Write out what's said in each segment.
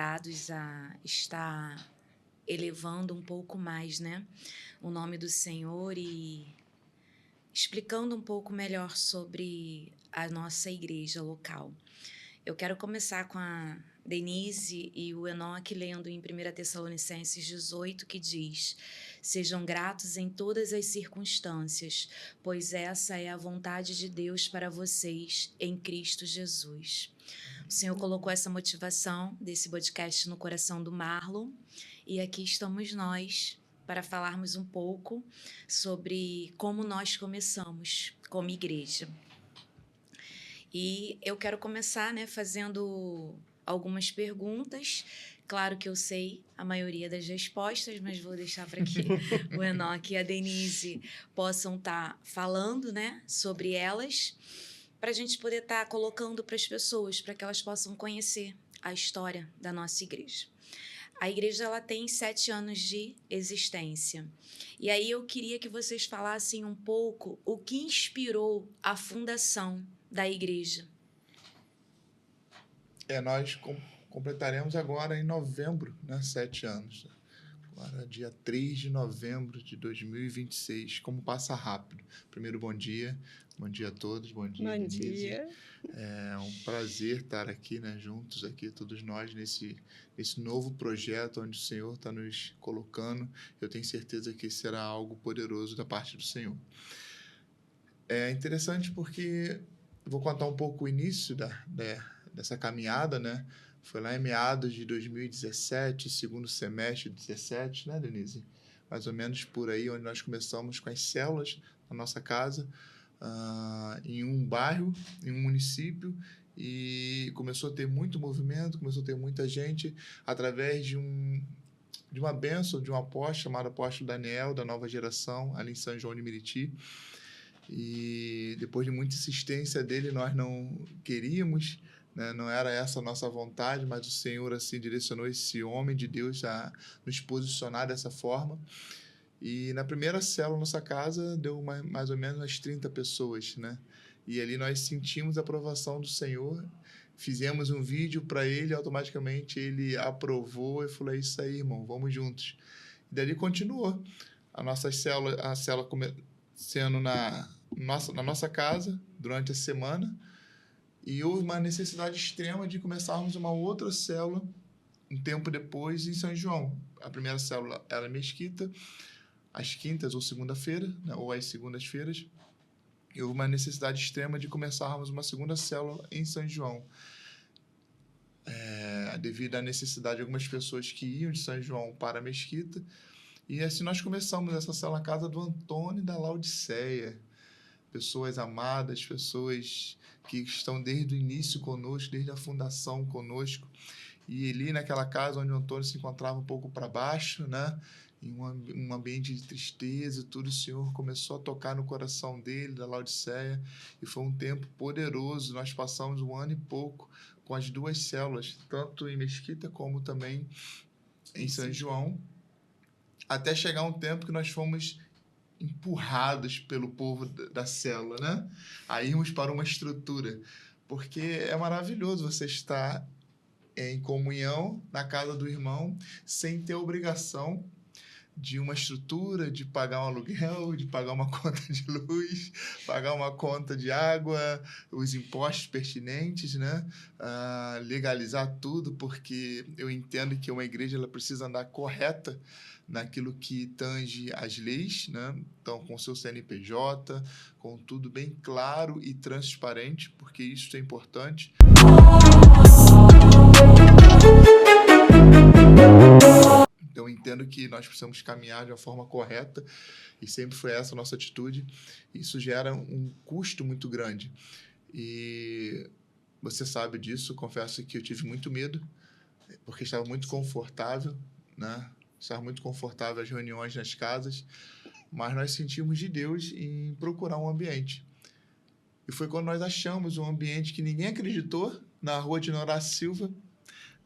inspirados a estar elevando um pouco mais, né, o nome do Senhor e explicando um pouco melhor sobre a nossa igreja local. Eu quero começar com a Denise e o Enoque lendo em 1 Tessalonicenses 18, que diz: sejam gratos em todas as circunstâncias, pois essa é a vontade de Deus para vocês em Cristo Jesus. O Senhor colocou essa motivação desse podcast no coração do Marlon e aqui estamos nós para falarmos um pouco sobre como nós começamos como igreja. E eu quero começar, né, fazendo algumas perguntas. Claro que eu sei a maioria das respostas, mas vou deixar para que o Enoque e a Denise possam estar falando, né, sobre elas, para a gente poder estar colocando para as pessoas, para que elas possam conhecer a história da nossa igreja. A igreja ela tem 7 anos de existência. E aí eu queria que vocês falassem um pouco o que inspirou a fundação da igreja. Nós completaremos agora em novembro, né, 7 anos. Agora, dia 3 de novembro de 2026. Como passa rápido. Primeiro, bom dia. Bom dia a todos. Bom dia, Bom Denise. dia. É um prazer estar aqui, né, juntos aqui, todos nós, nesse novo projeto onde o Senhor está nos colocando. Eu tenho certeza que será algo poderoso da parte do Senhor. É interessante porque vou contar um pouco o início dessa caminhada, né? Foi lá em meados de 2017, segundo semestre de 2017, né, Denise? Mais ou menos por aí, onde nós começamos com as células na nossa casa, em um bairro, em um município, e começou a ter muito movimento, começou a ter muita gente, através de uma bênção, de um apóstolo chamado Apóstolo Daniel, da nova geração, ali em São João de Meriti. E depois de muita insistência dele, nós não queríamos, né? Não era essa a nossa vontade, mas o Senhor assim direcionou esse homem de Deus a nos posicionar dessa forma. E na primeira célula nossa casa deu mais ou menos umas 30 pessoas, né? E ali nós sentimos a aprovação do Senhor, fizemos um vídeo para ele, automaticamente ele aprovou e falou: é isso aí, irmão, vamos juntos. E dali continuou a célula sendo na nossa casa durante a semana, e houve uma necessidade extrema de começarmos uma outra célula um tempo depois em São João. A primeira célula era Mesquita, às quintas ou segunda-feira, né, ou às segundas-feiras, e houve uma necessidade extrema de começarmos uma segunda célula em São João. Devido à necessidade de algumas pessoas que iam de São João para a Mesquita. E assim nós começamos essa célula na casa do Antônio e da Laodiceia. Pessoas amadas, pessoas que estão desde o início conosco, desde a fundação conosco. E ali naquela casa onde o Antônio se encontrava um pouco para baixo, né, em um ambiente de tristeza e tudo, o Senhor começou a tocar no coração dele, da Laodiceia, e foi um tempo poderoso. Nós passamos 1 ano e pouco com as 2 células, tanto em Mesquita como também em São João, até chegar um tempo que nós fomos empurrados pelo povo da célula, né? A irmos para uma estrutura, porque é maravilhoso você estar em comunhão na casa do irmão sem ter obrigação de uma estrutura, de pagar um aluguel, de pagar uma conta de luz, pagar uma conta de água, os impostos pertinentes, né? Legalizar tudo, porque eu entendo que uma igreja ela precisa andar correta naquilo que tange as leis, né? Então, com seu CNPJ, com tudo bem claro e transparente, porque isso é importante. Então, eu entendo que nós precisamos caminhar de uma forma correta e sempre foi essa a nossa atitude. Isso gera um custo muito grande. E você sabe disso, confesso que eu tive muito medo, porque estava muito confortável, né? Estava muito confortável as reuniões nas casas, mas nós sentimos de Deus em procurar um ambiente. E foi quando nós achamos um ambiente que ninguém acreditou, na rua de Norá Silva,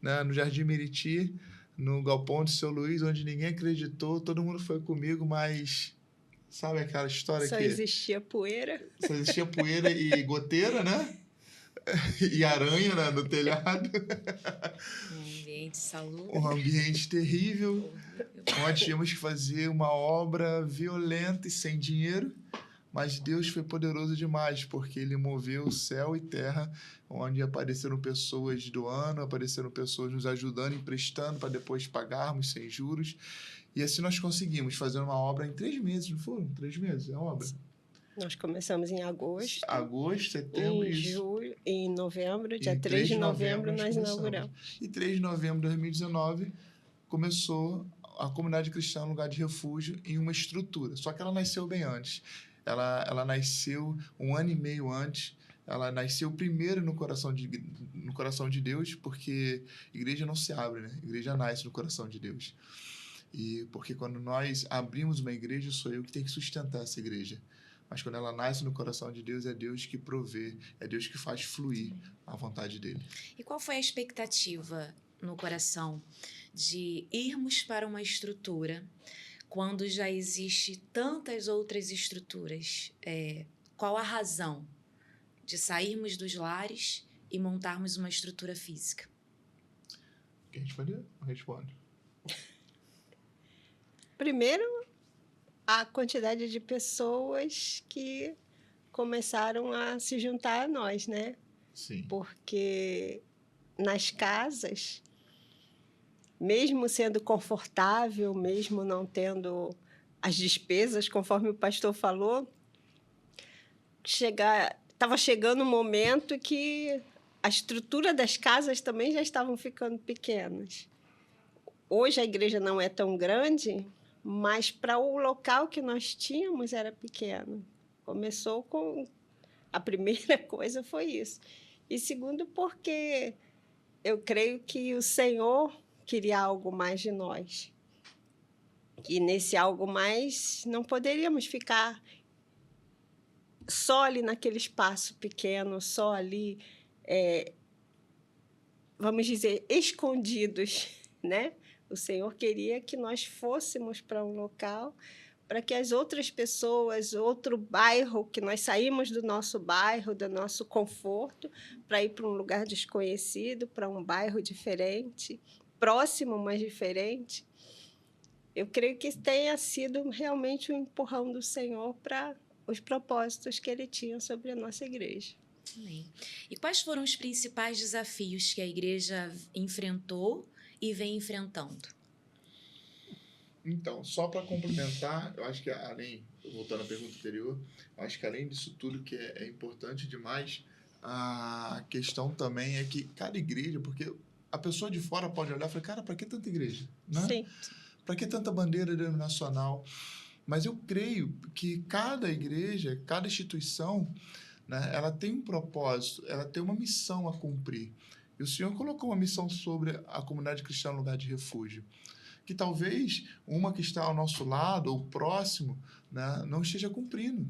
né, no Jardim Meriti, no Galpão de Seu Luís, onde ninguém acreditou, todo mundo foi comigo, mas sabe aquela história Só que... existia poeira. Só existia poeira e goteira, né? E aranha, né, no telhado. ambiente salubre. Um ambiente terrível, Horrível. onde tínhamos que fazer uma obra violenta e sem dinheiro, mas Deus foi poderoso demais, porque Ele moveu céu e terra, onde apareceram pessoas doando, apareceram pessoas nos ajudando, emprestando para depois pagarmos sem juros. E assim nós conseguimos fazer uma obra em 3 meses, não foram? 3 meses, é a obra. Nós começamos em agosto, Agosto, setembro, em isso. julho, em novembro, dia Em 3 de novembro, nós começamos. inauguramos. E 3 de novembro de 2019 começou a comunidade cristã Lugar de Refúgio em uma estrutura. Só que ela nasceu bem antes. Ela nasceu 1 ano e meio antes. Ela nasceu primeiro no coração de Deus, porque igreja não se abre, né? Igreja nasce no coração de Deus. E porque quando nós abrimos uma igreja, sou eu que tenho que sustentar essa igreja. Mas quando ela nasce no coração de Deus, é Deus que provê, é Deus que faz fluir a vontade dele. E qual foi a expectativa no coração de irmos para uma estrutura quando já existe tantas outras estruturas? Qual a razão de sairmos dos lares e montarmos uma estrutura física? Quer responder? Responde. Primeiro, a quantidade de pessoas que começaram a se juntar a nós, né? Sim. Porque nas casas, mesmo sendo confortável, mesmo não tendo as despesas, conforme o pastor falou, estava chegando um momento que a estrutura das casas também já estavam ficando pequenas. Hoje a igreja não é tão grande, mas para o local que nós tínhamos era pequeno. Começou com... A primeira coisa foi isso. E segundo, porque eu creio que o Senhor queria algo mais de nós. E nesse algo mais, não poderíamos ficar só ali naquele espaço pequeno, só ali, vamos dizer, escondidos, né? O Senhor queria que nós fôssemos para um local para que as outras pessoas, outro bairro, que nós saímos do nosso bairro, do nosso conforto, para ir para um lugar desconhecido, para um bairro diferente, próximo, mas diferente. Eu creio que tenha sido realmente um empurrão do Senhor para os propósitos que Ele tinha sobre a nossa igreja. Amém. E quais foram os principais desafios que a igreja enfrentou e vem enfrentando? Então, só para complementar, eu acho que voltando à pergunta anterior, eu acho que além disso tudo que é importante demais, a questão também é que cada igreja, porque a pessoa de fora pode olhar e falar, cara, para que tanta igreja? Né? Sim. Para que tanta bandeira denominacional? Mas eu creio que cada igreja, cada instituição, né, ela tem um propósito, ela tem uma missão a cumprir. E o Senhor colocou uma missão sobre a comunidade cristã Lugar de Refúgio, que talvez uma que está ao nosso lado ou próximo, né, não esteja cumprindo,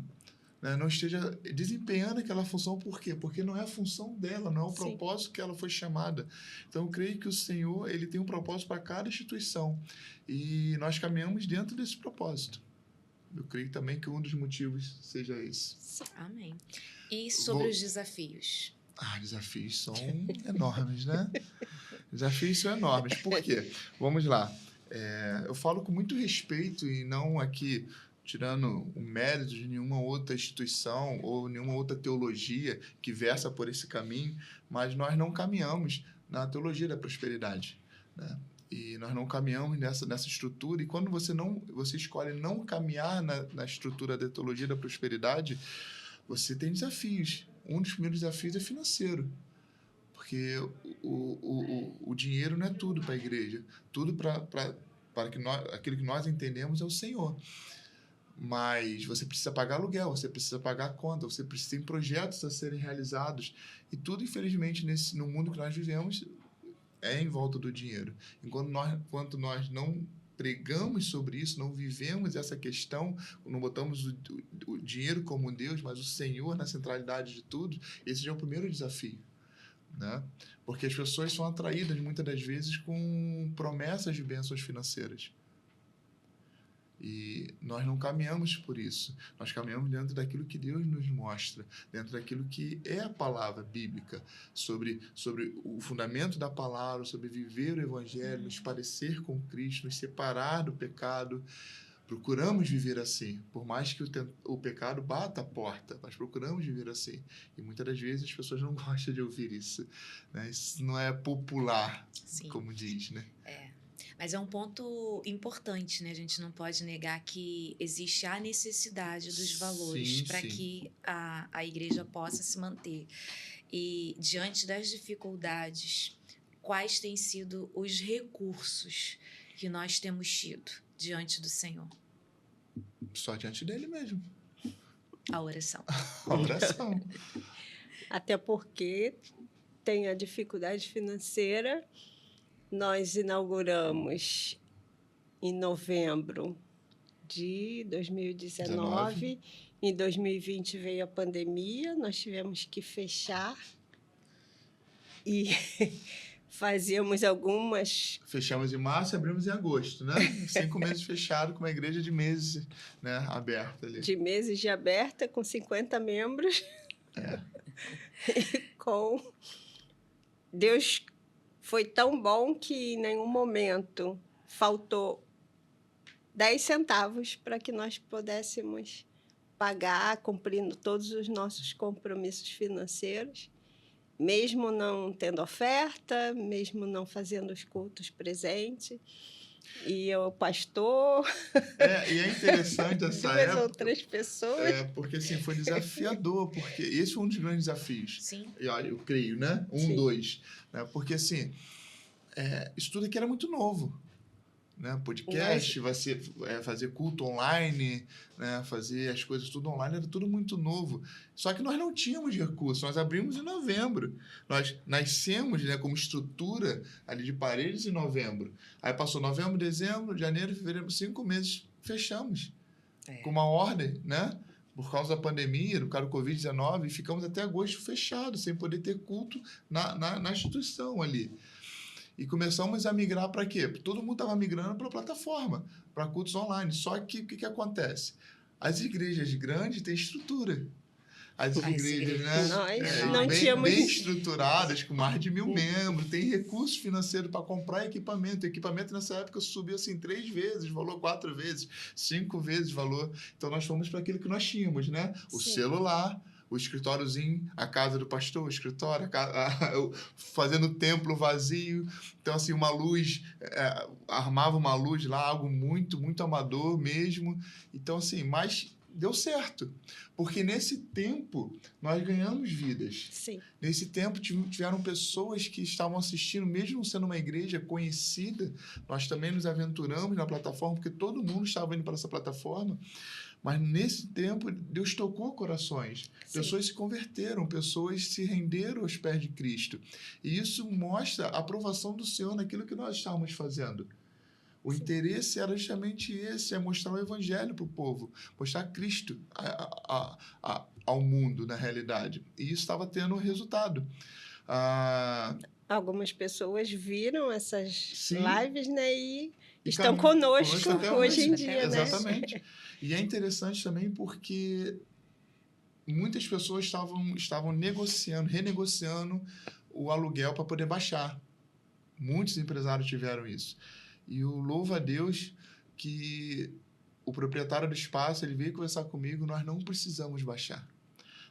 né, não esteja desempenhando aquela função. Por quê? Porque não é a função dela, não é o propósito que ela foi chamada. Então, eu creio que o Senhor ele tem um propósito para cada instituição e nós caminhamos dentro desse propósito. Eu creio também que um dos motivos seja esse. Amém. E sobre os desafios? Desafios são enormes, né? Desafios são enormes. Por quê? Vamos lá. Eu falo com muito respeito e não aqui tirando o mérito de nenhuma outra instituição ou nenhuma outra teologia que versa por esse caminho, mas nós não caminhamos na teologia da prosperidade, né? E nós não caminhamos nessa estrutura. E quando você escolhe não caminhar na estrutura da teologia da prosperidade, você tem desafios. Um dos primeiros desafios é financeiro. Porque o dinheiro não é tudo para a igreja. Tudo para aquilo que nós entendemos é o Senhor. Mas você precisa pagar aluguel, você precisa pagar conta, você precisa ter projetos a serem realizados. E tudo, infelizmente, no mundo que nós vivemos, é em volta do dinheiro. Enquanto nós não pregamos sobre isso, não vivemos essa questão, não botamos o dinheiro como Deus, mas o Senhor na centralidade de tudo, esse já é o primeiro desafio, né? Porque as pessoas são atraídas, muitas das vezes, com promessas de bênçãos financeiras. E nós não caminhamos por isso. Nós caminhamos dentro daquilo que Deus nos mostra, dentro daquilo que é a palavra bíblica, sobre o fundamento da palavra, sobre viver o evangelho, nos parecer com Cristo, nos separar do pecado. Procuramos viver assim, por mais que o pecado bata a porta, nós procuramos viver assim. E muitas das vezes as pessoas não gostam de ouvir isso, né? Isso não é popular, Sim. como diz, né? Mas é um ponto importante, né? A gente não pode negar que existe a necessidade dos valores para que a igreja possa se manter. E diante das dificuldades, quais têm sido os recursos que nós temos tido diante do Senhor? Só diante dele mesmo. A oração. A oração. Até porque tem a dificuldade financeira. Nós inauguramos em novembro de 2019. Em 2020 veio a pandemia, nós tivemos que fechar e fazíamos algumas... Fechamos em março e abrimos em agosto, né? 5 meses fechado, com uma igreja de meses, né, aberta ali. De meses de aberta, com 50 membros. E com... Deus foi tão bom que em nenhum momento faltou 10 centavos para que nós pudéssemos pagar, cumprindo todos os nossos compromissos financeiros, mesmo não tendo oferta, mesmo não fazendo os cultos presentes. E o pastor... E é interessante essa época... 2 ou 3 pessoas. Porque assim, foi desafiador, porque esse foi um dos grandes desafios. Sim. E olha, eu creio, né? 2. Né? Porque assim, isso tudo aqui era muito novo. Né? Podcast, fazer culto online, né? Fazer as coisas tudo online, era tudo muito novo. Só que nós não tínhamos recursos, nós abrimos em novembro. Nós nascemos, né, como estrutura ali de paredes em novembro. Aí passou novembro, dezembro, janeiro, fevereiro, 5 meses, fechamos. Com uma ordem, né? Por causa da pandemia, por causa do Covid-19, e ficamos até agosto fechados, sem poder ter culto na instituição ali. E começamos a migrar para quê? Todo mundo estava migrando para a plataforma, para cultos online. Só que o que acontece? As igrejas grandes têm estrutura. As igrejas, né, não tínhamos... bem estruturadas, com mais de 1.000 membros, tem recurso financeiro para comprar equipamento. O equipamento nessa época subiu assim 3 vezes, valor 4 vezes, 5 vezes valor. Então nós fomos para aquilo que nós tínhamos, né? O celular, o escritóriozinho, a casa do pastor, o escritório, fazendo o templo vazio. Então, assim, uma luz, armava uma luz lá, algo muito, muito amador mesmo. Então, assim, mas deu certo. Porque nesse tempo, nós ganhamos vidas. Sim. Nesse tempo, tiveram pessoas que estavam assistindo, mesmo sendo uma igreja conhecida. Nós também nos aventuramos na plataforma, porque todo mundo estava indo para essa plataforma. Mas nesse tempo, Deus tocou corações. Sim. Pessoas se converteram, pessoas se renderam aos pés de Cristo. E isso mostra a aprovação do Senhor naquilo que nós estávamos fazendo. O interesse era justamente esse, é mostrar o evangelho para o povo, mostrar Cristo ao mundo, na realidade. E isso estava tendo resultado. Algumas pessoas viram essas Sim. lives, né, e estão conosco hoje em dia. Exatamente. Né? E é interessante também porque muitas pessoas estavam renegociando o aluguel para poder baixar. Muitos empresários tiveram isso. E eu louvo a Deus que o proprietário do espaço, ele veio conversar comigo, nós não precisamos baixar.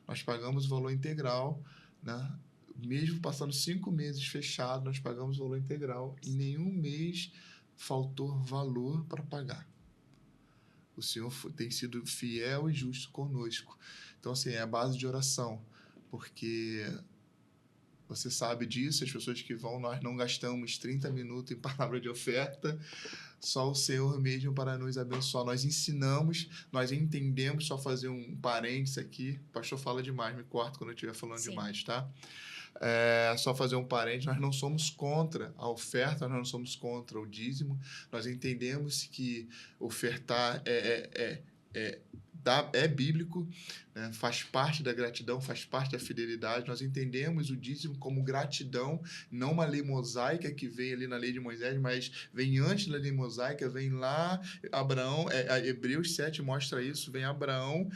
Nós pagamos o valor integral, né? Mesmo passando 5 meses fechado, nós pagamos o valor integral. Em nenhum mês faltou valor para pagar. O Senhor tem sido fiel e justo conosco. Então, assim, é a base de oração, porque você sabe disso, as pessoas que vão, nós não gastamos 30 minutos em palavra de oferta, só o Senhor mesmo para nos abençoar. Nós ensinamos, nós entendemos, só fazer um parênteses aqui, o pastor fala demais, me corta quando eu estiver falando demais, tá? Só fazer um parênteses, nós não somos contra a oferta, nós não somos contra o dízimo, nós entendemos que ofertar é bíblico, né? Faz parte da gratidão, faz parte da fidelidade. Nós entendemos o dízimo como gratidão, não uma lei mosaica que vem ali na lei de Moisés, mas vem antes da lei mosaica, vem lá Abraão, Hebreus 7 mostra isso, vem Abraão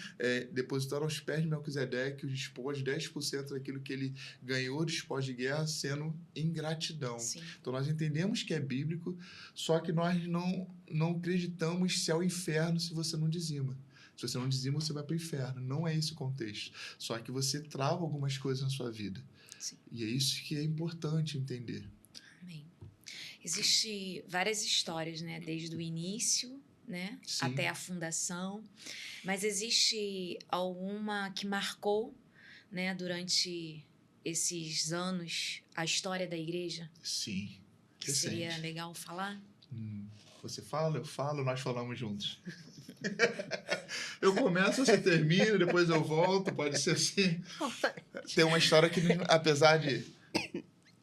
depositar aos pés de Melquisedeque os despojos, 10% daquilo que ele ganhou de despojos de guerra, sendo ingratidão. Sim. Então nós entendemos que é bíblico, só que nós não acreditamos se é o inferno se você não dizima. Se você não dizima, você vai para o inferno. Não é esse o contexto. Só que você trava algumas coisas na sua vida. Sim. E é isso que é importante entender. Amém. Existem várias histórias, né? Desde o início, né? Sim. Até a fundação. Mas existe alguma que marcou, né? Durante esses anos, a história da igreja? Sim. Que seria legal falar? Você fala, eu falo, nós falamos juntos. Eu começo, você termina, depois eu volto, pode ser assim. Tem uma história que, apesar de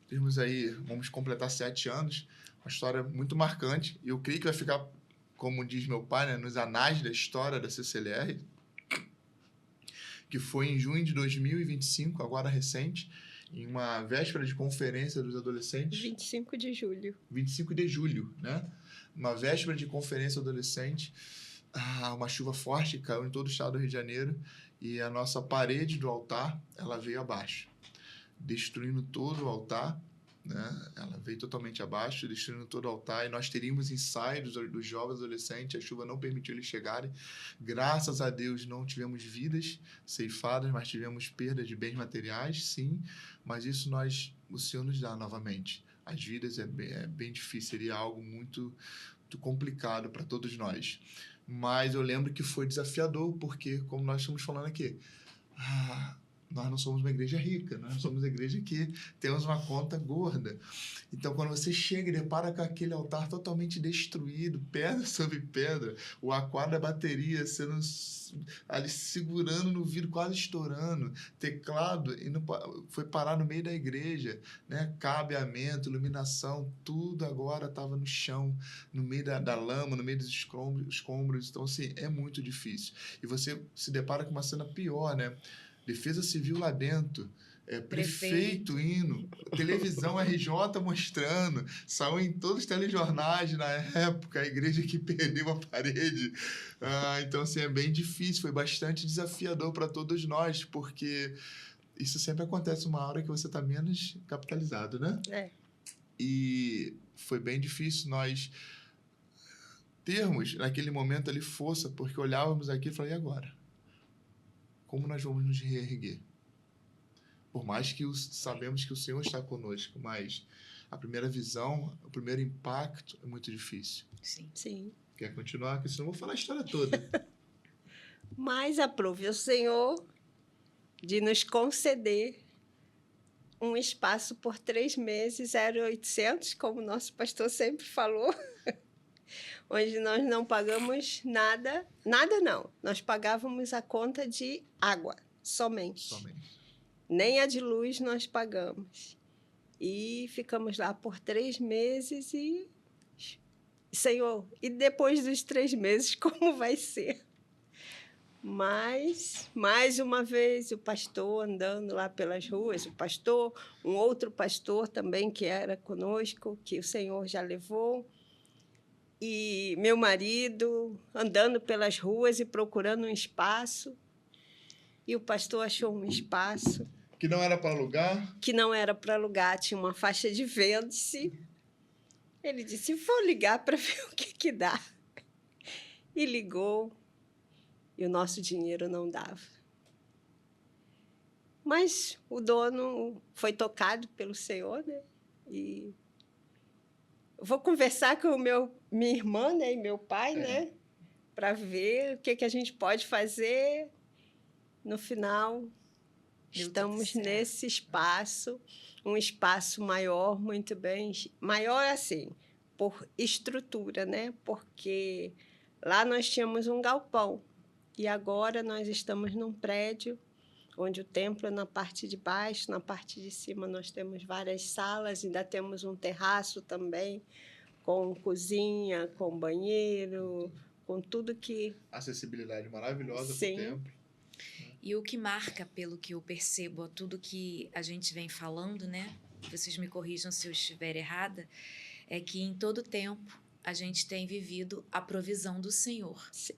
termos aí, vamos completar 7 anos, uma história muito marcante, e eu creio que vai ficar, como diz meu pai, né, nos anais da história da CCLR, que foi em junho de 2025, agora recente, em uma véspera de conferência dos adolescentes. 25 de julho. 25 de julho, né? Uma véspera de conferência adolescente, uma chuva forte caiu em todo o estado do Rio de Janeiro e a nossa parede do altar, ela veio abaixo, destruindo todo o altar, né? Ela veio totalmente abaixo, destruindo todo o altar, e nós teríamos ensaios dos jovens adolescentes, a chuva não permitiu eles chegarem. Graças a Deus não tivemos vidas ceifadas, mas tivemos perda de bens materiais, sim, mas isso o Senhor nos dá novamente. As vidas é bem difícil, seria algo muito, muito complicado para todos nós. Mas eu lembro que foi desafiador, porque, como nós estamos falando aqui, nós não somos uma igreja rica, nós somos uma igreja que temos uma conta gorda. Então, quando você chega e depara com aquele altar totalmente destruído, pedra sobre pedra, o aquário da bateria sendo ali segurando no vidro, quase estourando, teclado foi parar no meio da igreja, né? Cabeamento, iluminação, tudo agora estava no chão, no meio da lama, no meio dos escombros. Então, assim, é muito difícil. E você se depara com uma cena pior, né? Defesa Civil lá dentro, prefeito indo, televisão RJ mostrando, saiu em todos os telejornais na época, a igreja que perdeu a parede. Então, assim, é bem difícil, foi bastante desafiador para todos nós, porque isso sempre acontece uma hora que você está menos capitalizado, né? E foi bem difícil nós termos, naquele momento ali, força, porque olhávamos aqui e falávamos, e agora? Como nós vamos nos reerguer? Por mais que sabemos que o Senhor está conosco, mas a primeira visão, o primeiro impacto é muito difícil. Sim. Quer continuar? Porque senão eu vou falar a história toda. Mas aprove o Senhor de nos conceder um espaço por 3 meses, 0,800, como o nosso pastor sempre falou, onde nós não pagamos nada não, nós pagávamos a conta de água, somente. Nem a de luz nós pagamos. E ficamos lá por 3 meses e, Senhor, e depois dos 3 meses, como vai ser? Mas, mais uma vez, o pastor andando lá pelas ruas, o pastor, um outro pastor também que era conosco, que o Senhor já levou, e meu marido andando pelas ruas e procurando um espaço. E o pastor achou um espaço. Que não era para alugar? Que não era para alugar, tinha uma faixa de vende-se. Ele disse, vou ligar para ver o que dá. E ligou, e o nosso dinheiro não dava. Mas o dono foi tocado pelo Senhor, né? E vou conversar com minha irmã, né, e meu pai, né, para ver o que a gente pode fazer. No final, estamos nesse espaço, um espaço maior, muito bem, maior assim, por estrutura, né? Porque lá nós tínhamos um galpão e agora nós estamos num prédio onde o templo é na parte de baixo, na parte de cima nós temos várias salas, ainda temos um terraço também, com cozinha, com banheiro, com tudo que... Acessibilidade maravilhosa Sim. para o templo. E o que marca, pelo que eu percebo, a tudo que a gente vem falando, né? Vocês me corrijam se eu estiver errada, é que em todo tempo a gente tem vivido a provisão do Senhor. Sim.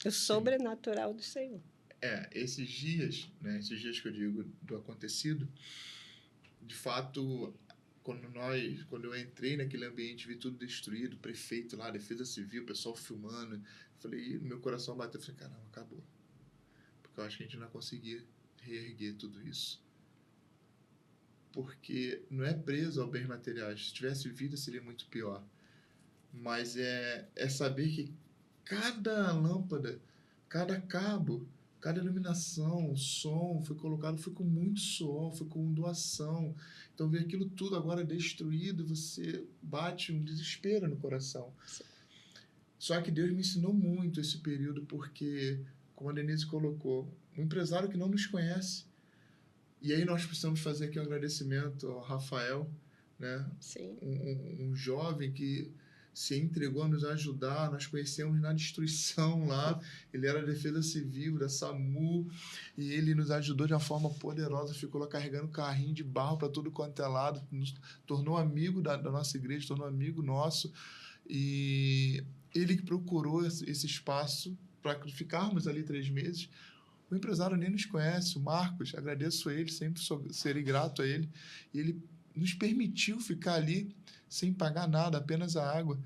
O sobrenatural do Senhor. Esses dias, né? Esses dias que eu digo do acontecido, de fato, quando eu entrei naquele ambiente, vi tudo destruído, prefeito lá, defesa civil, pessoal filmando, falei, meu coração bateu, falei, caramba, acabou. Porque eu acho que a gente não vai conseguir reerguer tudo isso. Porque não é preso aos bens materiais. Se tivesse vida, seria muito pior. Mas é saber que cada lâmpada, cada cabo, cada iluminação, som foi colocado, foi com muito suor, foi com doação. Então, ver aquilo tudo agora destruído, você bate um desespero no coração. Sim. Só que Deus me ensinou muito esse período, porque, como a Denise colocou, um empresário que não nos conhece. E aí nós precisamos fazer aqui um agradecimento ao Rafael, né? Sim. Um jovem que se entregou a nos ajudar. Nós conhecemos na destruição lá. Ele era da Defesa Civil, da SAMU, e ele nos ajudou de uma forma poderosa. Ficou lá carregando carrinho de barro para tudo quanto é lado. Nos tornou amigo da nossa igreja, tornou amigo nosso. E ele que procurou esse espaço para ficarmos ali 3 meses. O empresário nem nos conhece, o Marcos, agradeço a ele, sempre serei grato a ele. E ele nos permitiu ficar ali sem pagar nada, apenas a água.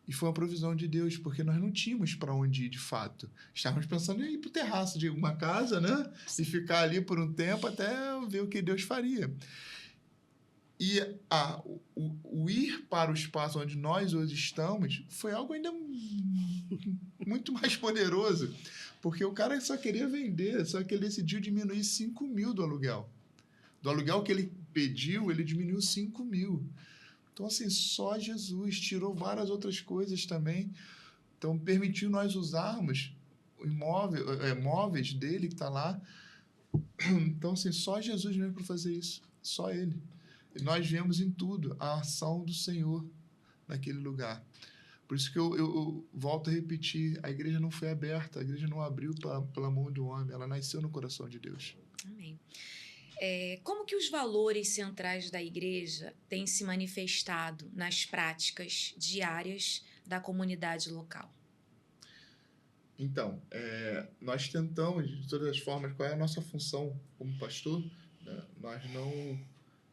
E foi uma provisão de Deus, porque nós não tínhamos para onde ir de fato. Estávamos pensando em ir para o terraço de uma casa, né? E ficar ali por um tempo até ver o que Deus faria. E o ir para o espaço onde nós hoje estamos foi algo ainda muito mais poderoso, porque o cara só queria vender, só que ele decidiu diminuir 5 mil do aluguel. Do aluguel que ele pediu, ele diminuiu 5 mil. Então, assim, só Jesus tirou várias outras coisas também. Então, permitiu nós usarmos móveis dele que está lá. Então, assim, só Jesus mesmo para fazer isso. Só ele. E nós vemos em tudo a ação do Senhor naquele lugar. Por isso que eu volto a repetir, a igreja não foi aberta, a igreja não abriu pela mão do homem, ela nasceu no coração de Deus. Amém. Como que os valores centrais da igreja têm se manifestado nas práticas diárias da comunidade local? Então, nós tentamos, de todas as formas, qual é a nossa função como pastor? Né? Nós não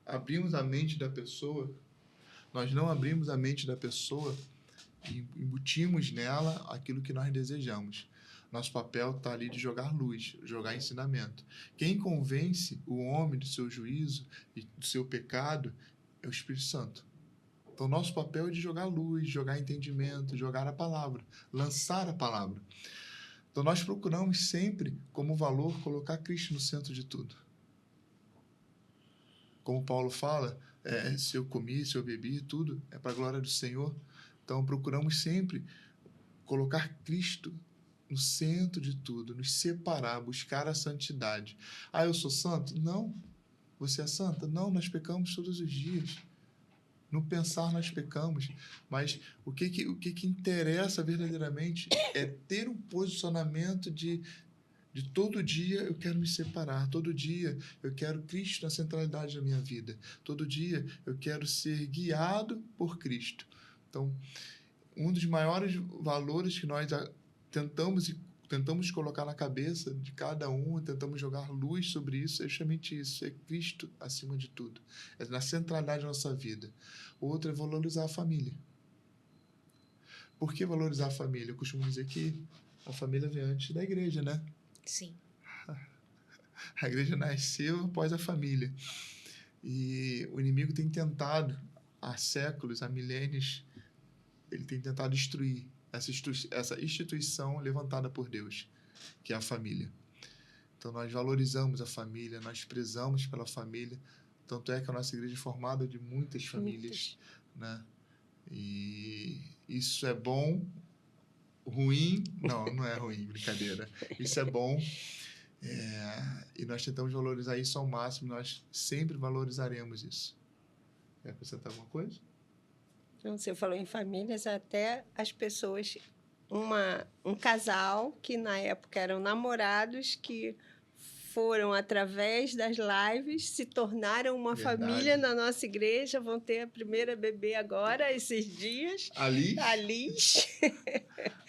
abrimos a mente da pessoa, e embutimos nela aquilo que nós desejamos. Nosso papel está ali de jogar luz, jogar ensinamento. Quem convence o homem do seu juízo e do seu pecado é o Espírito Santo. Então, nosso papel é de jogar luz, jogar entendimento, jogar a palavra, lançar a palavra. Então, nós procuramos sempre, como valor, colocar Cristo no centro de tudo. Como Paulo fala, se eu comi, se eu bebi, tudo é para a glória do Senhor. Então, procuramos sempre colocar Cristo no centro de tudo, nos separar, buscar a santidade. Ah, eu sou santo? Não. Você é santa? Não, nós pecamos todos os dias. No pensar nós pecamos, mas o que interessa verdadeiramente é ter um posicionamento de todo dia eu quero me separar, todo dia eu quero Cristo na centralidade da minha vida, todo dia eu quero ser guiado por Cristo. Então, um dos maiores valores que nós tentamos colocar na cabeça de cada um, tentamos jogar luz sobre isso, é justamente isso, é Cristo acima de tudo, é na centralidade da nossa vida. Outro é valorizar a família. Por que valorizar a família? Eu costumo dizer que a família vem antes da igreja, né? Sim. A igreja nasceu após a família. E o inimigo tem tentado, há séculos, há milênios, ele tem tentado destruir essa instituição levantada por Deus, que é a família. Então, nós valorizamos a família, nós prezamos pela família. Tanto é que a nossa igreja é formada de muitas famílias, né? E isso é bom, ruim... Não é ruim, brincadeira. Isso é bom. E nós tentamos valorizar isso ao máximo, nós sempre valorizaremos isso. Quer acrescentar alguma coisa? Então, você falou em famílias, até as pessoas um casal que na época eram namorados, que foram através das lives, se tornaram uma Verdade. família na nossa igreja, vão ter a primeira bebê agora, esses dias. A Liz, A Liz,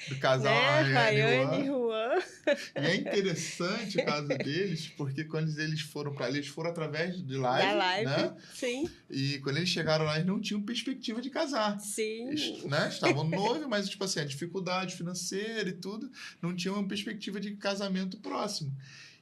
do casal né? Rayane Rayane e e Juan. Juan. E é interessante o caso deles, porque quando eles foram para ali, eles foram através de Da live, live, né? sim, E quando eles chegaram lá, eles não tinham perspectiva de casar. sim. Né? Estavam noivos, mas tipo assim, a dificuldade financeira e tudo, não tinham uma perspectiva de casamento próximo.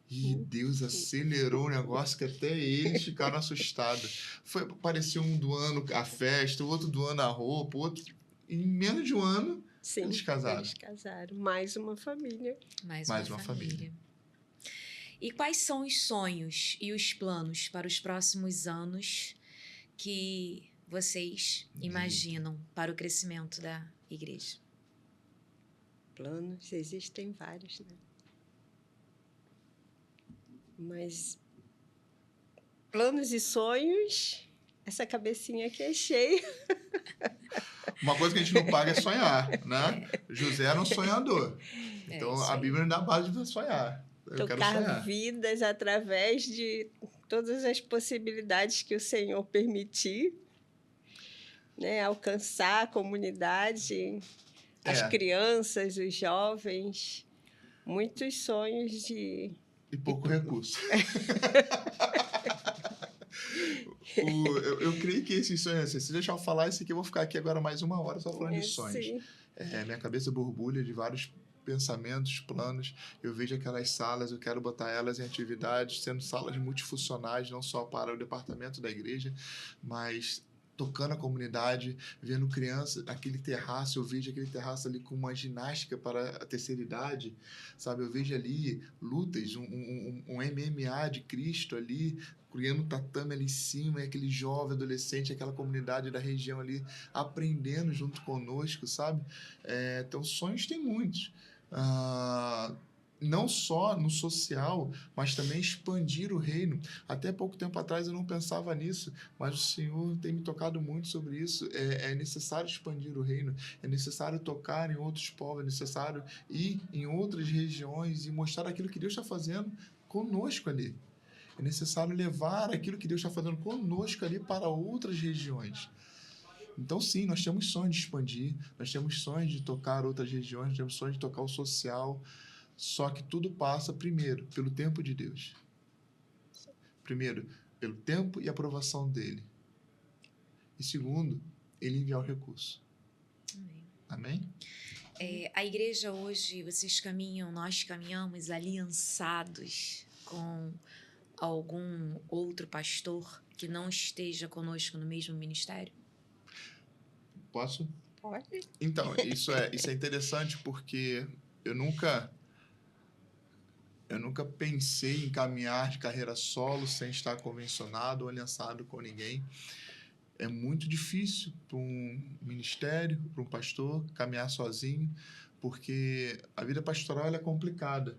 E Deus acelerou o negócio que até eles ficaram assustados. Parecia um doando a festa, o outro doando a roupa, o outro... Em menos de um ano, Sim, eles casaram. eles casaram. Mais uma família. Mais Mais uma uma família. E quais são os sonhos e os planos para os próximos anos que vocês imaginam para o crescimento da igreja? Planos, existem vários, né? Mas planos e sonhos, essa cabecinha aqui é cheia. Uma coisa que a gente não paga é sonhar, né? José era um sonhador. Então, isso a aí. Bíblia não dá base para sonhar. Eu quero Tocar sonhar. vidas através de todas as possibilidades que o Senhor permitir, né? Alcançar a comunidade, as crianças, os jovens. Muitos sonhos de... E pouco recurso. Eu creio que esses sonhos, se deixar eu falar isso aqui, eu vou ficar aqui agora mais 1 hora só falando de sonhos. Sim. Minha cabeça borbulha de vários pensamentos, planos. Eu vejo aquelas salas, eu quero botar elas em atividades, sendo salas multifuncionais, não só para o departamento da igreja, mas tocando a comunidade, vendo crianças, aquele terraço, eu vejo aquele terraço ali com uma ginástica para a terceira idade, sabe? Eu vejo ali lutas, um MMA de Cristo ali, criando tatame ali em cima, e aquele jovem, adolescente, aquela comunidade da região ali, aprendendo junto conosco, sabe? Então, sonhos tem muitos. Não só no social, mas também expandir o reino. Até pouco tempo atrás eu não pensava nisso, mas o Senhor tem me tocado muito sobre isso. É necessário expandir o reino, é necessário tocar em outros povos, é necessário ir em outras regiões e mostrar aquilo que Deus está fazendo conosco ali. É necessário levar aquilo que Deus está fazendo conosco ali para outras regiões. Então, sim, nós temos sonhos de expandir, nós temos sonhos de tocar outras regiões, nós temos sonhos de tocar o social. Só que tudo passa, primeiro, pelo tempo de Deus. Primeiro, pelo tempo e aprovação dele. E segundo, ele enviar o recurso. Amém? A igreja hoje, nós caminhamos aliançados com algum outro pastor que não esteja conosco no mesmo ministério? Posso? Pode. Então, isso é interessante porque eu nunca pensei em caminhar de carreira solo sem estar convencionado ou aliançado com ninguém. É muito difícil para um ministério, para um pastor, caminhar sozinho, porque a vida pastoral é complicada.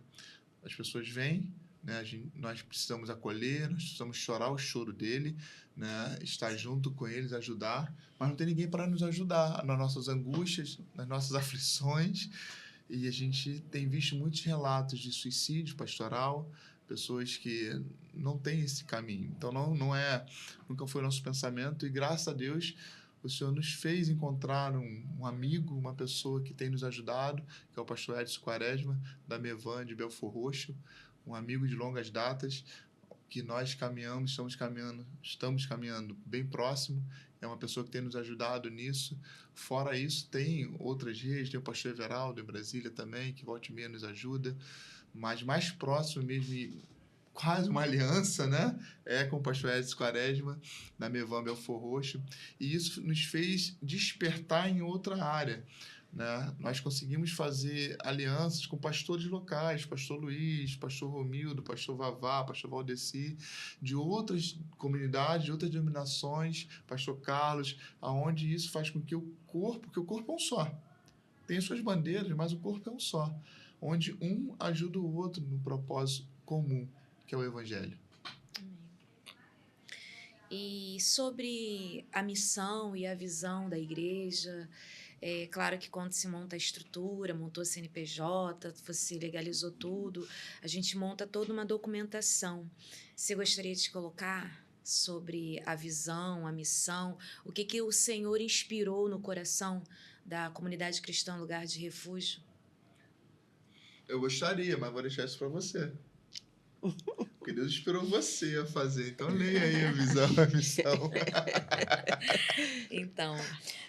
As pessoas vêm, né, nós precisamos acolher, nós precisamos chorar o choro dele, né, estar junto com eles, ajudar, mas não tem ninguém para nos ajudar nas nossas angústias, nas nossas aflições. E a gente tem visto muitos relatos de suicídio pastoral, pessoas que não têm esse caminho. Então, nunca foi nosso pensamento. E, graças a Deus, o Senhor nos fez encontrar um amigo, uma pessoa que tem nos ajudado, que é o pastor Edson Quaresma, da Mevan de Belfor Roxo, um amigo de longas datas, que nós estamos caminhando bem próximo. É uma pessoa que tem nos ajudado nisso. Fora isso, tem outras redes, tem o pastor Everaldo em Brasília também, que volta e meia nos ajuda, mas mais próximo mesmo, e quase uma aliança, né? Com o pastor Edson Quaresma, da Mevan Belfor Roxo, e isso nos fez despertar em outra área, né? Nós conseguimos fazer alianças com pastores locais, pastor Luiz, pastor Romildo, pastor Vavá, pastor Valdeci, de outras comunidades, de outras denominações, pastor Carlos, aonde isso faz com que o corpo é um só, tem suas bandeiras, mas o corpo é um só, onde um ajuda o outro no propósito comum, que é o Evangelho. E sobre a missão e a visão da igreja, É claro que quando se monta a estrutura, montou a CNPJ, você legalizou tudo, a gente monta toda uma documentação. Você gostaria de colocar sobre a visão, a missão, o que que o Senhor inspirou no coração da comunidade cristã Lugar de Refúgio? Eu gostaria, mas vou deixar isso para você. Porque Deus inspirou você a fazer. Então, leia aí a visão, a missão. Então,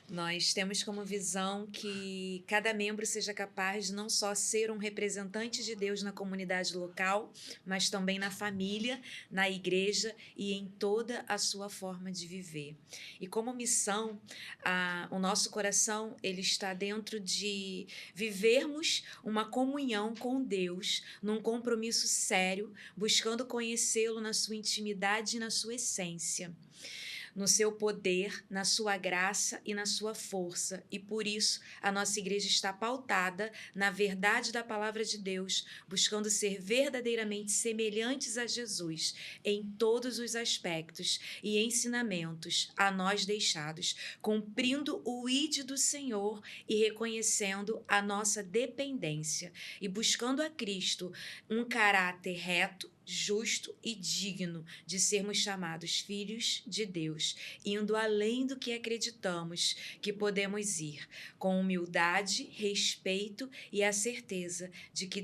nós temos como visão que cada membro seja capaz de não só ser um representante de Deus na comunidade local, mas também na família, na igreja e em toda a sua forma de viver. E como missão, o nosso coração ele está dentro de vivermos uma comunhão com Deus, num compromisso sério, buscando conhecê-lo na sua intimidade e na sua essência, no seu poder, na sua graça e na sua força. E por isso a nossa igreja está pautada na verdade da palavra de Deus, buscando ser verdadeiramente semelhantes a Jesus em todos os aspectos e ensinamentos a nós deixados, cumprindo o ID do Senhor e reconhecendo a nossa dependência e buscando a Cristo um caráter reto, justo e digno de sermos chamados filhos de Deus, indo além do que acreditamos que podemos ir, com humildade, respeito e a certeza de que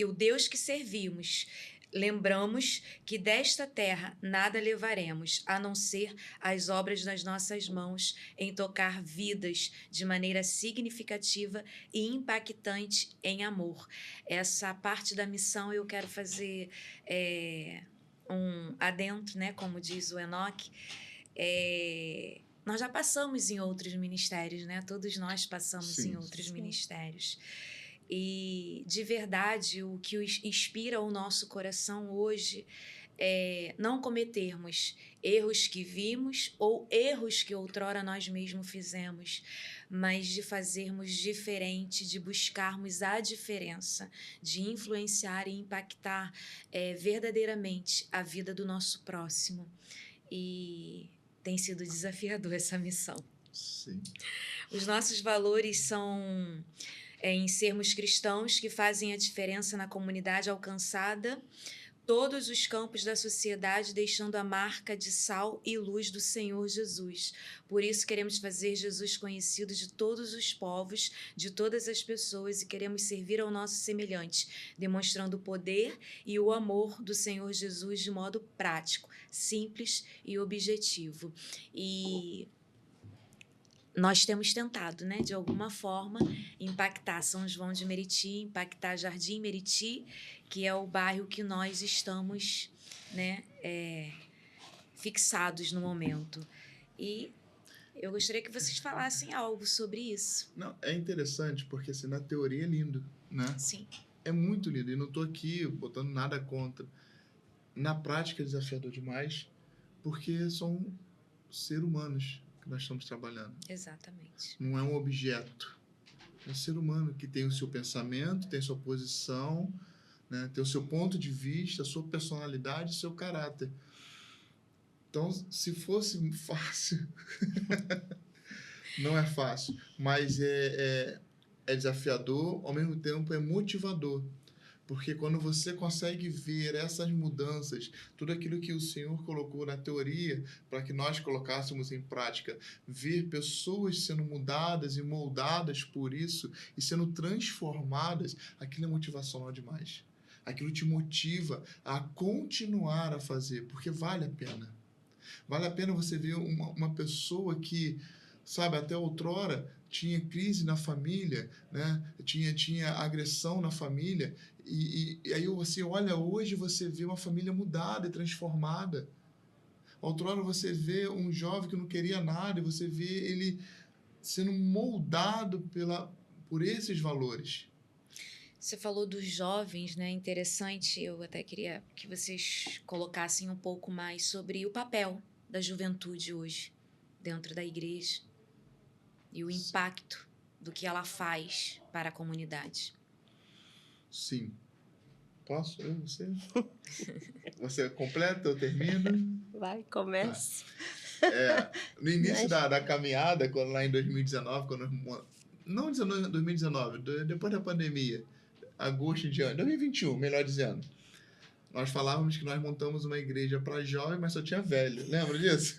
o Deus que servimos, lembramos que desta terra nada levaremos, a não ser as obras das nossas mãos em tocar vidas de maneira significativa e impactante em amor. Essa parte da missão eu quero fazer um adentro, né? Como diz o Enoque. Nós já passamos em outros ministérios, né? Todos nós passamos em outros ministérios. E, de verdade, o que inspira o nosso coração hoje é não cometermos erros que vimos ou erros que outrora nós mesmos fizemos, mas de fazermos diferente, de buscarmos a diferença, de influenciar e impactar verdadeiramente a vida do nosso próximo. E tem sido desafiador essa missão. Sim. Os nossos valores são em sermos cristãos que fazem a diferença na comunidade alcançada, todos os campos da sociedade, deixando a marca de sal e luz do Senhor Jesus. Por isso queremos fazer Jesus conhecido de todos os povos, de todas as pessoas, e queremos servir ao nosso semelhante, demonstrando o poder e o amor do Senhor Jesus de modo prático, simples e objetivo. E nós temos tentado, né, de alguma forma, impactar São João de Meriti, impactar Jardim Meriti, que é o bairro que nós estamos, né, fixados no momento. E eu gostaria que vocês falassem algo sobre isso. Não, é interessante, porque assim, na teoria é lindo, né? Sim. É muito lindo, e não estou aqui botando nada contra. Na prática é desafiador demais, porque são seres humanos que nós estamos trabalhando. Exatamente. Não é um objeto. É um ser humano que tem o seu pensamento, tem sua posição, né? Tem o seu ponto de vista, a sua personalidade, o seu caráter. Então, se fosse fácil... Não é fácil, mas é desafiador, ao mesmo tempo é motivador. Porque quando você consegue ver essas mudanças, tudo aquilo que o Senhor colocou na teoria, para que nós colocássemos em prática, ver pessoas sendo mudadas e moldadas por isso, e sendo transformadas, aquilo é motivacional demais. Aquilo te motiva a continuar a fazer, porque vale a pena. Vale a pena você ver uma pessoa que, sabe, até outrora tinha crise na família, né? Tinha agressão na família, e aí você olha hoje, você vê uma família mudada e transformada. Outrora você vê um jovem que não queria nada, e você vê ele sendo moldado por esses valores. Você falou dos jovens, né? Interessante, eu até queria que vocês colocassem um pouco mais sobre o papel da juventude hoje dentro da igreja e o impacto do que ela faz para a comunidade. Sim. Posso? Você? Você completa? Eu termino? Vai, comece. No início Mas- da caminhada, quando lá em 2019, não 2019, depois da pandemia, agosto de ano, 2021, melhor dizendo, nós falávamos que nós montamos uma igreja para jovem, mas só tinha velho. Lembra disso?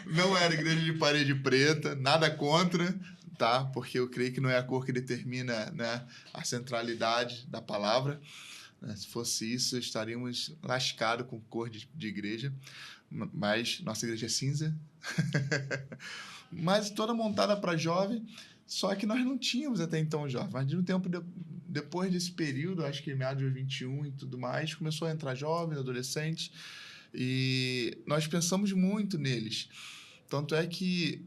Não era igreja de parede preta, nada contra, tá? Porque eu creio que não é a cor que determina, né, a centralidade da palavra. Né? Se fosse isso, estaríamos lascados com cor de igreja. Mas nossa igreja é cinza. Mas toda montada para jovem, só que nós não tínhamos até então jovem. Mas de um tempo depois desse período, acho que meados de 21 e tudo mais, começou a entrar jovens, adolescentes, e nós pensamos muito neles. Tanto é que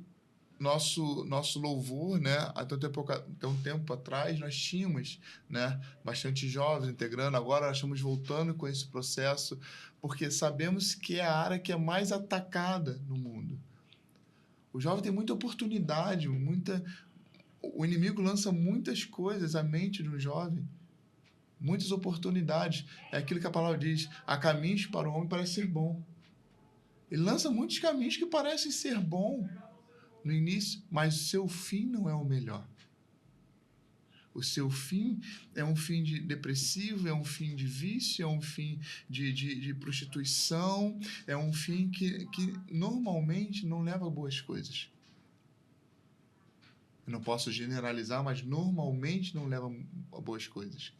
nosso louvor, né, até um tempo atrás, nós tínhamos, né, bastante jovens integrando. Agora nós estamos voltando com esse processo, porque sabemos que é a área que é mais atacada no mundo. O jovem tem muita oportunidade, o inimigo lança muitas coisas à mente do jovem, muitas oportunidades. É aquilo que a palavra diz: há caminhos para o homem para ser bom. Ele lança muitos caminhos que parecem ser bom no início, mas o seu fim não é o melhor. O seu fim é um fim depressivo, é um fim de vício, é um fim de prostituição, é um fim que normalmente não leva a boas coisas. Eu não posso generalizar, mas normalmente não leva a boas coisas.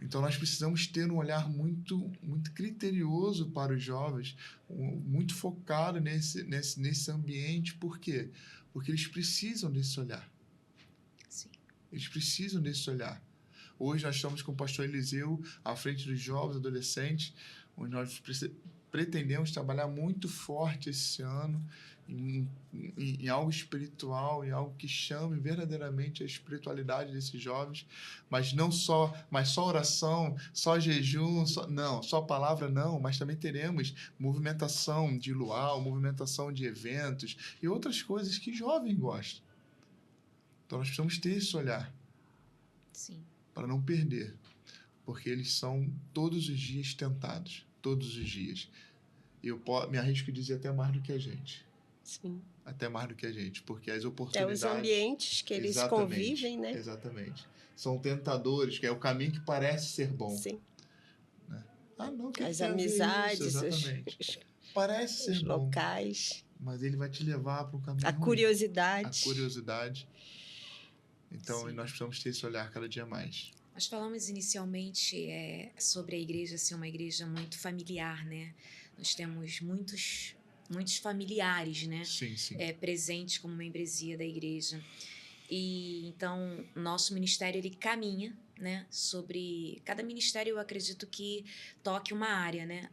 Então, nós precisamos ter um olhar muito, muito criterioso para os jovens, muito focado nesse ambiente. Por quê? Porque eles precisam desse olhar. Sim. Eles precisam desse olhar. Hoje nós estamos com o pastor Eliseu à frente dos jovens, adolescentes, onde nós pretendemos trabalhar muito forte esse ano em algo espiritual, em algo que chame verdadeiramente a espiritualidade desses jovens, mas só oração, só jejum, só palavra não, mas também teremos movimentação de luau, movimentação de eventos e outras coisas que jovem gosta. Então nós precisamos ter esse olhar. Sim. Para não perder, porque eles são todos os dias tentados, todos os dias. E eu me arrisco a dizer até mais do que a gente. Sim. Até mais do que a gente, porque as Até oportunidades... os ambientes que eles convivem, né? Exatamente. São tentadores, que é o caminho que parece ser bom. Sim. Né? Não, que As tem a ver amizades, isso? Exatamente. Parece ser os bom, locais, mas ele vai te levar para um caminho a ruim. curiosidade. A curiosidade. Então, Sim. nós precisamos ter esse olhar cada dia mais. Nós falamos inicialmente sobre a igreja ser uma igreja muito familiar, né? Nós temos muitos familiares, né? Sim, sim. Presentes como membresia da igreja. E então nosso ministério ele caminha, né? Sobre cada ministério eu acredito que toque uma área, né?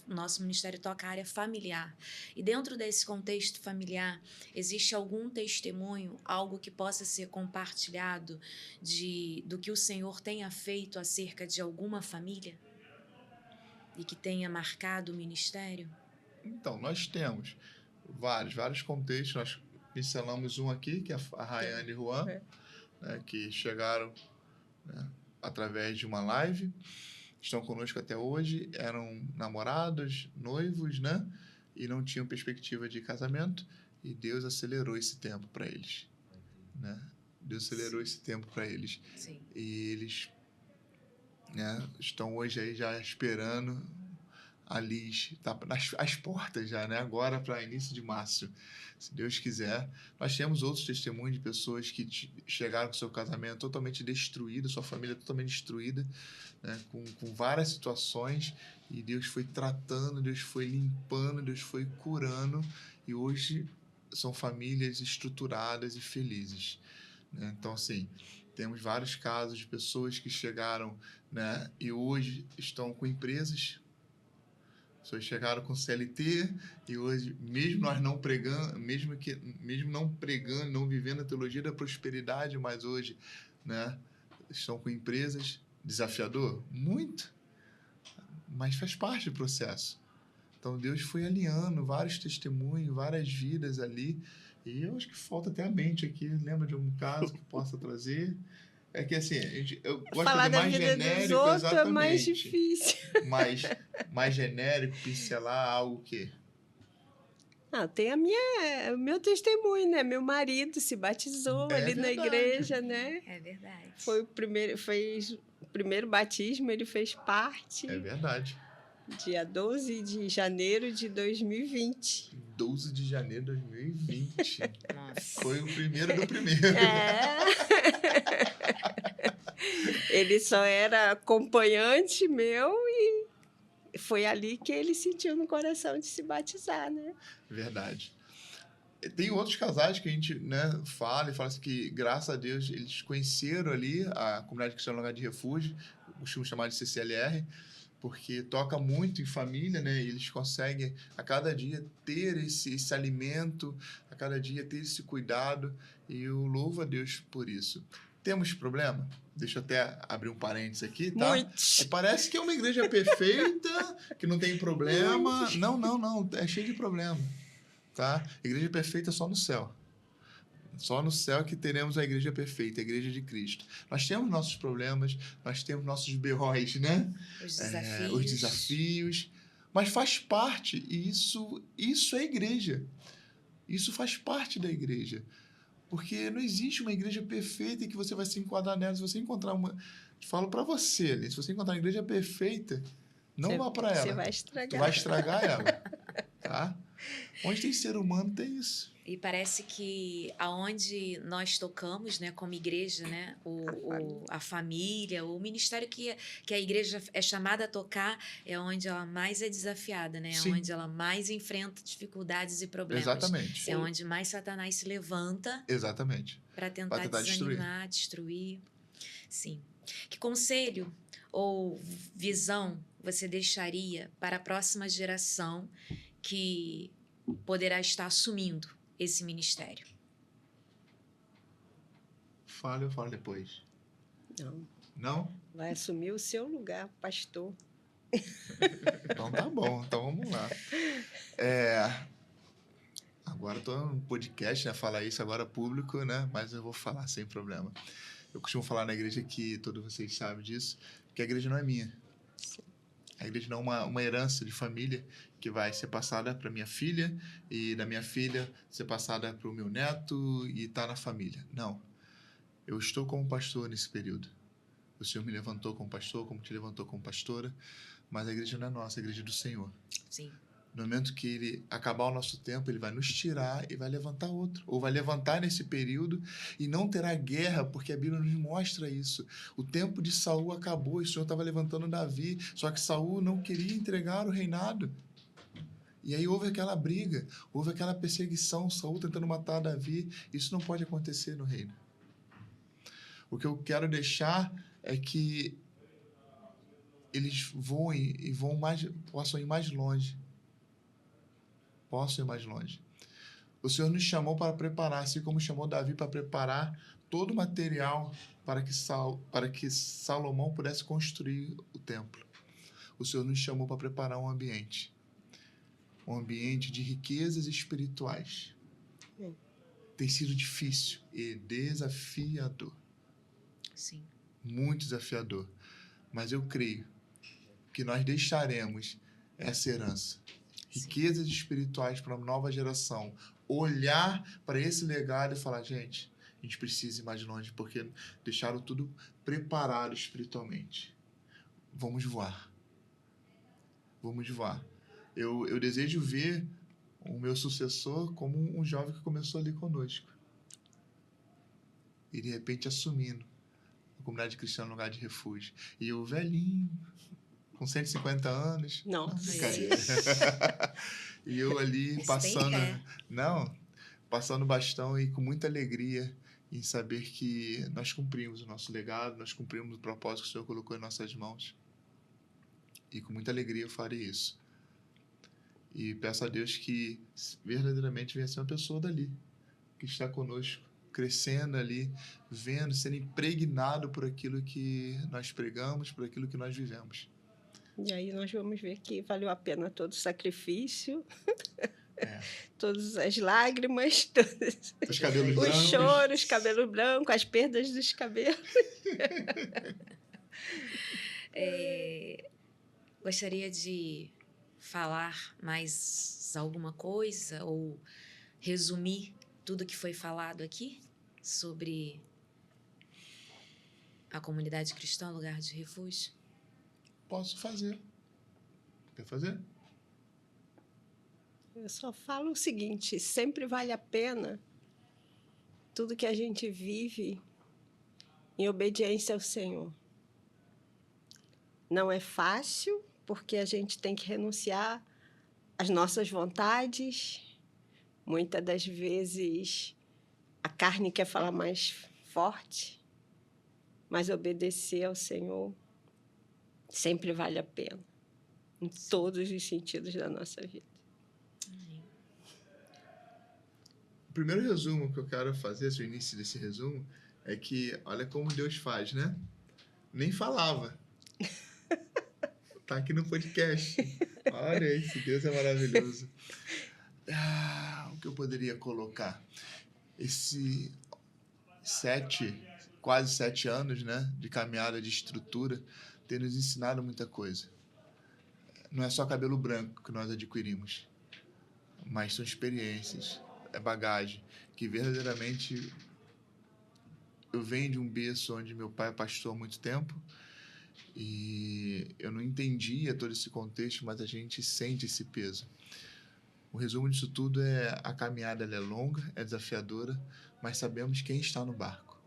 Nosso ministério toca a área familiar. E dentro desse contexto familiar existe algum testemunho, algo que possa ser compartilhado do que o Senhor tenha feito acerca de alguma família e que tenha marcado o ministério? Então, nós temos vários contextos. Nós pincelamos um aqui, que é a Rayane e Juan, né, que chegaram, né, através de uma live. Estão conosco até hoje. Eram namorados, noivos, né? E não tinham perspectiva de casamento. E Deus acelerou esse tempo para eles. Né? Deus acelerou esse tempo para eles. Sim. E eles, né, estão hoje aí já esperando a Liz, tá às portas já, né? Agora para início de março, se Deus quiser. Nós temos outros testemunhos de pessoas que chegaram com seu casamento totalmente destruído, sua família totalmente destruída, né? Com várias situações, e Deus foi tratando, Deus foi limpando, Deus foi curando, e hoje são famílias estruturadas e felizes, né? Então, assim, temos vários casos de pessoas que chegaram, né, e hoje estão com empresas. Pessoas chegaram com CLT e hoje, mesmo nós não pregando, mesmo não pregando, não vivendo a teologia da prosperidade, mas hoje, né, estão com empresas. Desafiador? Muito. Mas faz parte do processo. Então, Deus foi alinhando vários testemunhos, várias vidas ali. E eu acho que falta até a mente aqui. Lembra de algum caso que possa trazer? É que assim, eu gosto Falar de da mais vida dos genérico, outros é mais exatamente. difícil. Mais genérico, pincelar algo que... Ah, tem o meu testemunho, né? Meu marido se batizou É ali na verdade. igreja, né? É verdade. Fez o primeiro batismo, ele fez parte, É verdade. dia 12 de janeiro de 2020. 12 de janeiro de 2020. Nossa. Foi o primeiro do primeiro. É. Ele só era acompanhante meu e foi ali que ele sentiu no coração de se batizar, né? Verdade. Tem outros casais que a gente, né, fala assim que, graças a Deus, eles conheceram ali a Comunidade Cristã Lugar de Refúgio, costumo chamar de CCLR, porque toca muito em família, né? E eles conseguem a cada dia ter esse alimento, a cada dia ter esse cuidado, e eu louvo a Deus por isso. Temos problema? Deixa eu até abrir um parênteses aqui, tá? Muitos. Parece que é uma igreja perfeita, que não tem problema. Não, é cheio de problema, tá? Igreja perfeita só no céu. Só no céu que teremos a igreja perfeita, a igreja de Cristo. Nós temos nossos problemas, nós temos nossos berróis, né? Os desafios, mas faz parte, e isso é igreja. Isso faz parte da igreja. Porque não existe uma igreja perfeita em que você vai se enquadrar nela. Se você encontrar uma... Falo para você, ali, se você encontrar uma igreja perfeita, não vá para ela. Você vai estragar. Tu vai estragar ela, tá? Onde tem ser humano, tem isso. E parece que aonde nós tocamos, né, como igreja, né, a família, o ministério que a igreja é chamada a tocar é onde ela mais é desafiada, né? É Sim. onde ela mais enfrenta dificuldades e problemas. Exatamente. É onde mais Satanás se levanta. Exatamente. Para tentar desanimar, destruir. Sim. Que conselho ou visão você deixaria para a próxima geração que poderá estar assumindo esse ministério? Fale, eu falo depois. Não. Não? Vai assumir o seu lugar, pastor. Então tá bom, então vamos lá. Agora eu tô no podcast, né? Falar isso agora público, né? Mas eu vou falar sem problema. Eu costumo falar na igreja que todos vocês sabem disso, que a igreja não é minha. Sim. A igreja não é uma herança de família que vai ser passada para minha filha e da minha filha ser passada para o meu neto e tá na família. Não. Eu estou como pastor nesse período. O Senhor me levantou como pastor, como te levantou como pastora, mas a igreja não é nossa, a igreja é do Senhor. Sim. No momento que ele acabar o nosso tempo, ele vai nos tirar e vai levantar outro. Ou vai levantar nesse período e não terá guerra, porque a Bíblia nos mostra isso. O tempo de Saul acabou e o Senhor estava levantando Davi, só que Saul não queria entregar o reinado. E aí houve aquela briga, houve aquela perseguição, Saul tentando matar Davi. Isso não pode acontecer no reino. O que eu quero deixar é que eles voem e possam ir mais longe. Posso ir mais longe. O Senhor nos chamou para preparar, assim como chamou Davi para preparar todo o material para que Salomão pudesse construir o templo. O Senhor nos chamou para preparar um ambiente de riquezas espirituais. Tem sido difícil e desafiador. Sim. Muito desafiador. Mas eu creio que nós deixaremos essa herança. Riquezas espirituais para uma nova geração. Olhar para esse legado e falar, gente, a gente precisa ir mais longe, porque deixaram tudo preparado espiritualmente. Vamos voar. Vamos voar. Eu desejo ver o meu sucessor como um jovem que começou ali conosco. E de repente assumindo a Comunidade Cristã Lugar de Refúgio. E o velhinho, com 150 anos. Nossa. E eu ali passando bastão e com muita alegria em saber que nós cumprimos o nosso legado, nós cumprimos o propósito que o Senhor colocou em nossas mãos. E com muita alegria eu farei isso. E peço a Deus que verdadeiramente venha ser uma pessoa dali, que está conosco, crescendo ali, vendo, sendo impregnado por aquilo que nós pregamos, por aquilo que nós vivemos. E aí nós vamos ver que valeu a pena todo o sacrifício. É. Todas as lágrimas, todos Os cabelos os brancos. choros, cabelo branco, as perdas dos cabelos. Gostaria de falar mais alguma coisa ou resumir tudo que foi falado aqui sobre a comunidade cristã, lugar de refúgio? Posso fazer. Quer fazer? Eu só falo o seguinte, sempre vale a pena tudo que a gente vive em obediência ao Senhor. Não é fácil, porque a gente tem que renunciar às nossas vontades. Muitas das vezes a carne quer falar mais forte, mas obedecer ao Senhor sempre vale a pena, em todos os sentidos da nossa vida. O primeiro resumo que eu quero fazer, o início desse resumo, é que olha como Deus faz, né? Nem falava. Tá aqui no podcast. Olha, esse Deus é maravilhoso. O que eu poderia colocar? Esse quase 7 anos, né, de caminhada, de estrutura, tem nos ensinado muita coisa. Não é só cabelo branco que nós adquirimos, mas são experiências, é bagagem, que verdadeiramente eu venho de um berço onde meu pai pastor há muito tempo e eu não entendia todo esse contexto, mas a gente sente esse peso. O resumo disso tudo é a caminhada ela é longa, é desafiadora, mas sabemos quem está no barco.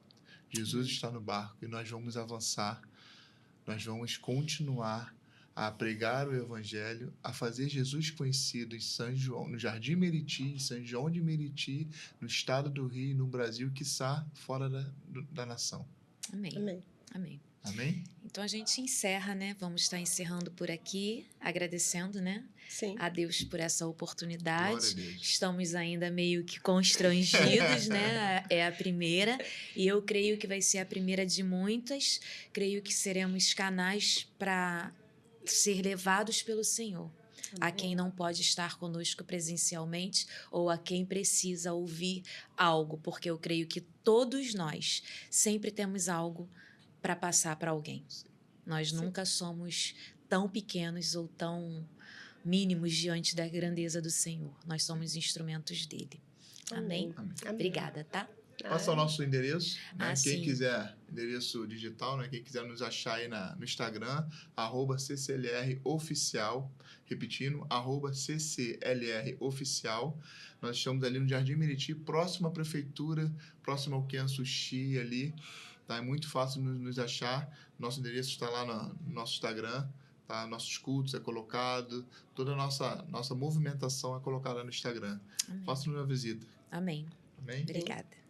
Jesus está no barco e nós vamos avançar, nós vamos continuar a pregar o Evangelho, a fazer Jesus conhecido em São João, no Jardim Meriti, em São João de Meriti, no estado do Rio, no Brasil, quiçá fora da nação. Amém. Amém. Amém. Amém? Então a gente encerra, né? Vamos estar encerrando por aqui, agradecendo, né? Sim. A Deus por essa Glória oportunidade. a Deus. Estamos ainda meio que constrangidos, né? É a primeira, e eu creio que vai ser a primeira de muitas. Creio que seremos canais para ser levados pelo Senhor. A quem não pode estar conosco presencialmente ou a quem precisa ouvir algo, porque eu creio que todos nós sempre temos algo para passar para alguém. Nós nunca somos tão pequenos ou tão mínimos diante da grandeza do Senhor. Nós somos instrumentos dele. Amém? Amém. Obrigada, tá? Passa o nosso endereço, né? Quem sim. quiser, endereço digital, né? Quem quiser nos achar aí no Instagram, @CCLROficial, repetindo, @CCLROficial. Nós estamos ali no Jardim Meriti, próximo à prefeitura, próximo ao Ken Sushi ali, tá? É muito fácil nos achar, nosso endereço está lá no nosso Instagram, tá? Nossos cultos é colocado, toda a nossa movimentação é colocada no Instagram. Amém. Faça-nos uma visita. Amém. Amém? Obrigada.